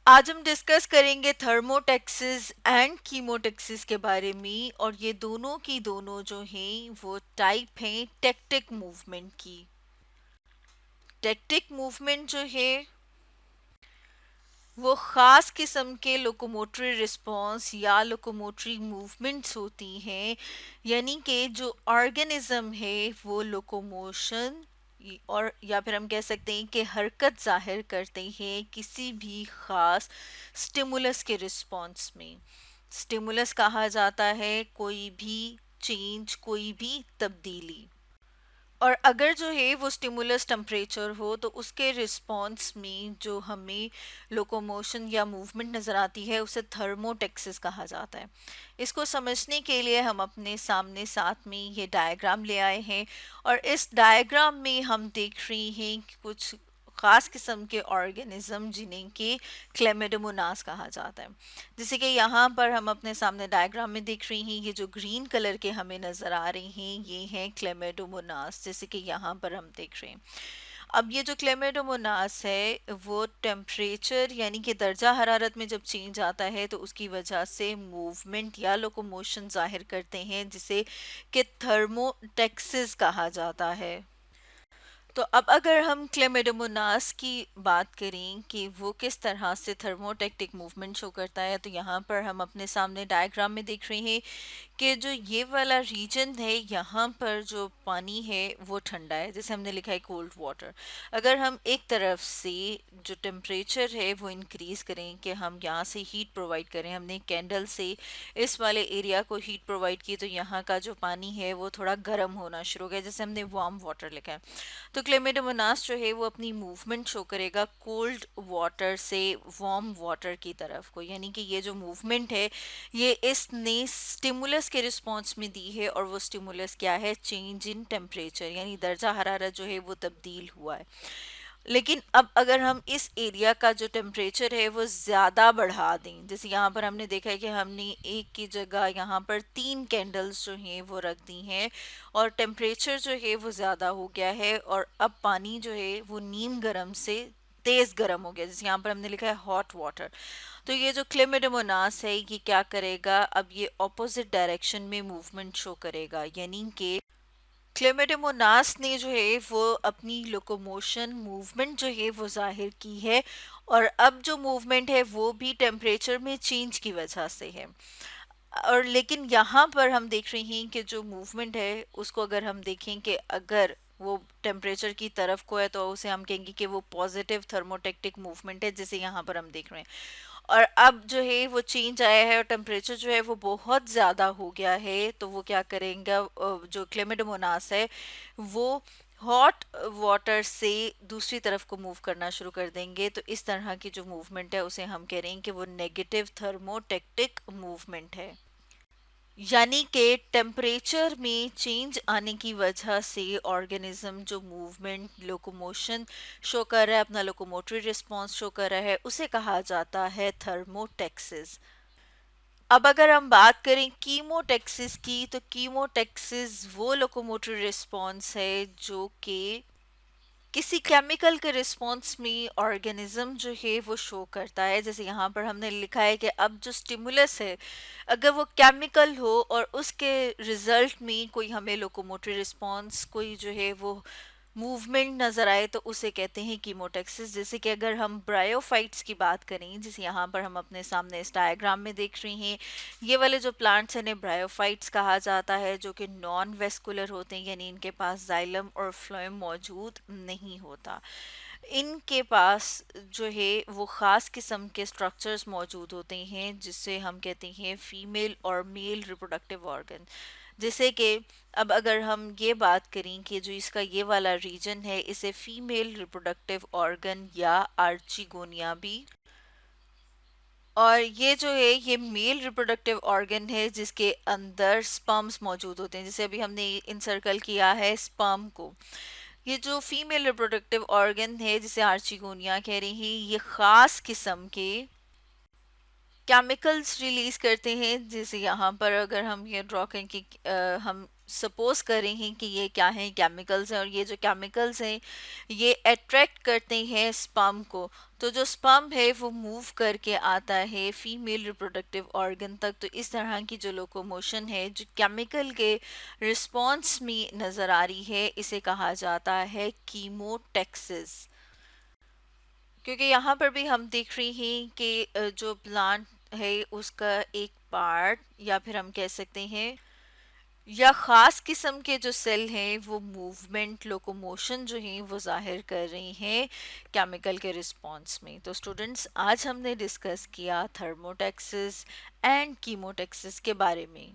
आज हम डिस्कस करेंगे थर्मोटेक्सिस एंड कीमोटेक्सिस के बारे में। और ये दोनों की दोनों जो हैं वो टाइप हैं टेक्टिक मूवमेंट की। टेक्टिक मूवमेंट जो है वो ख़ास किस्म के लोकोमोटरी रिस्पॉन्स या लोकोमोटरी मूवमेंट्स होती हैं, यानी कि जो ऑर्गेनिज्म है वो लोकोमोशन और या फिर हम कह सकते हैं कि हरकत जाहिर करते हैं किसी भी ख़ास स्टिमुलस के रिस्पॉन्स में। स्टिमुलस कहा जाता है कोई भी चेंज, कोई भी तब्दीली। और अगर जो है वो स्टिमुलस टेम्परेचर हो तो उसके रिस्पॉन्स में जो हमें लोकोमोशन या मूवमेंट नज़र आती है उसे थर्मोटेक्सिस कहा जाता है। इसको समझने के लिए हम अपने सामने साथ में ये डायग्राम ले आए हैं। और इस डायग्राम में हम देख रहे हैं कि कुछ ख़ास किस्म के ऑर्गेनिज्म जिन्हें कि क्लेमिडोमोनास कहा जाता है। जैसे कि यहाँ पर हम अपने सामने डायग्राम में देख रही हैं, ये जो ग्रीन कलर के हमें नज़र आ रहे हैं ये हैं क्लेमिडोमोनास, जैसे कि यहाँ पर हम देख रहे हैं। अब ये जो क्लेमिडोमोनास है वो टेम्परेचर यानी कि दर्जा हरारत में जब चेंज आता है तो उसकी वजह से मूवमेंट या लोकोमोशन जाहिर करते हैं, जिसे कि थर्मोटेक्सिस कहा जाता है। तो अब अगर हम क्लेमिडोमोनास की बात करें कि वो किस तरह से थर्मोटेक्टिक मूवमेंट शो करता है, तो यहाँ पर हम अपने सामने डायग्राम में देख रहे हैं कि जो ये वाला रीजन है यहाँ पर जो पानी है वो ठंडा है, जैसे हमने लिखा है कोल्ड वाटर। अगर हम एक तरफ से जो टेम्परेचर है वो इंक्रीज करें कि हम यहाँ से हीट प्रोवाइड करें, हमने कैंडल से इस वाले एरिया को हीट प्रोवाइड की, तो यहाँ का जो पानी है वो थोड़ा गर्म होना शुरू हो गया, जैसे हमने वार्म वाटर लिखा है। तो क्लेमिडोमोनास जो है वो अपनी मूवमेंट शो करेगा कोल्ड वाटर से वार्म वाटर की तरफ को, यानी कि ये जो मूवमेंट है ये इसने स्टिमुलस के रिस्पॉन्स में दी है। और वो स्टिमुलस क्या है? चेंज इन टेम्परेचर, यानी दर्जा हरारत जो है वो तब्दील हुआ है। लेकिन अब अगर हम इस एरिया का जो टेम्परेचर है वो ज़्यादा बढ़ा दें, जैसे यहाँ पर हमने देखा है कि हमने एक की जगह यहाँ पर 3 कैंडल्स जो हैं वो रख दी हैं और टेम्परेचर जो है वो ज़्यादा हो गया है और अब पानी जो है वो नीम गर्म से तेज़ गर्म हो गया, जैसे यहाँ पर हमने लिखा है हॉट वाटर। तो ये जो क्लेमिडोमोनास है ये क्या करेगा? अब ये ऑपोजिट डायरेक्शन में मूवमेंट शो करेगा, यानी कि क्लेमेडोमोनास ने जो है वो अपनी लोकोमोशन मूवमेंट जो है वो जाहिर की है। और अब जो मूवमेंट है वो भी टेम्परेचर में चेंज की वजह से है। और लेकिन यहाँ पर हम देख रहे हैं कि जो मूवमेंट है उसको अगर हम देखें कि अगर वो टेम्परेचर की तरफ को है तो उसे हम कहेंगे कि वो पॉजिटिव थर्मोटेक्टिक मूवमेंट है, जैसे यहाँ पर हम देख रहे हैं। और अब जो है वो चेंज आया है और टेम्परेचर जो है वो बहुत ज़्यादा हो गया है, तो वो क्या करेंगे? जो क्लेमिडोमोनास है वो हॉट वाटर से दूसरी तरफ को मूव करना शुरू कर देंगे। तो इस तरह की जो मूवमेंट है उसे हम कह रहे हैं कि वो नेगेटिव थर्मोटेक्टिक मूवमेंट है। यानी कि टेम्परेचर में चेंज आने की वजह से ऑर्गेनिज्म जो मूवमेंट लोकोमोशन शो कर रहा है, अपना लोकोमोटरी रिस्पॉन्स शो कर रहा है, उसे कहा जाता है थर्मोटेक्सिस। अब अगर हम बात करें कीमोटेक्सिस की, तो कीमोटेक्सिस वो लोकोमोटरी रिस्पॉन्स है जो कि किसी केमिकल के रिस्पॉन्स में ऑर्गेनिज्म जो है वो शो करता है। जैसे यहाँ पर हमने लिखा है कि अब जो स्टिमुलस है अगर वो केमिकल हो और उसके रिजल्ट में कोई हमें लोकोमोटरी रिस्पॉन्स, कोई जो है वो मूवमेंट नज़र आए, तो उसे कहते हैं कीमोटेक्सिस। जैसे कि अगर हम ब्रायोफाइट्स की बात करें, जैसे यहाँ पर हम अपने सामने इस डायग्राम में देख रहे हैं, ये वाले जो प्लांट्स हैं इन्हें ब्रायोफाइट्स कहा जाता है, जो कि नॉन वेस्कुलर होते हैं, यानी इनके पास जाइलम और फ्लोएम मौजूद नहीं होता। इनके पास जो है वो ख़ास किस्म के स्ट्रक्चर्स मौजूद होते हैं जिससे हम कहते हैं फीमेल और मेल रिप्रोडक्टिव ऑर्गन। जैसे कि अब अगर हम ये बात करें कि जो इसका ये वाला रीजन है इसे फीमेल रिप्रोडक्टिव ऑर्गन या आर्चिगोनिया भी, और ये जो है ये मेल रिप्रोडक्टिव ऑर्गन है जिसके अंदर स्पर्म्स मौजूद होते हैं, जैसे अभी हमने इंसर्कल किया है स्पर्म को। ये जो फीमेल रिप्रोडक्टिव ऑर्गन है जिसे आर्चिगोनिया कह रही हैं, ये खास किस्म के केमिकल्स रिलीज करते हैं। जैसे यहाँ पर अगर हम ये ड्रॉ करें कि हम सपोज करें हैं कि ये क्या है, केमिकल्स हैं, और ये जो केमिकल्स हैं ये अट्रैक्ट करते हैं स्पर्म को। तो जो स्पर्म है वो मूव करके आता है फीमेल रिप्रोडक्टिव ऑर्गन तक। तो इस तरह की जो लोकोमोशन है जो केमिकल के रिस्पॉन्स में नज़र आ रही है, इसे कहा जाता है कीमोटेक्सिस। क्योंकि यहाँ पर भी हम देख रहे हैं कि जो प्लांट है उसका एक पार्ट, या फिर हम कह सकते हैं या ख़ास किस्म के जो सेल हैं वो मूवमेंट, लोकोमोशन जो है वो जाहिर कर रही हैं केमिकल के रिस्पॉन्स में। तो स्टूडेंट्स, आज हमने डिस्कस किया थर्मोटेक्सिस एंड कीमोटेक्सिस के बारे में।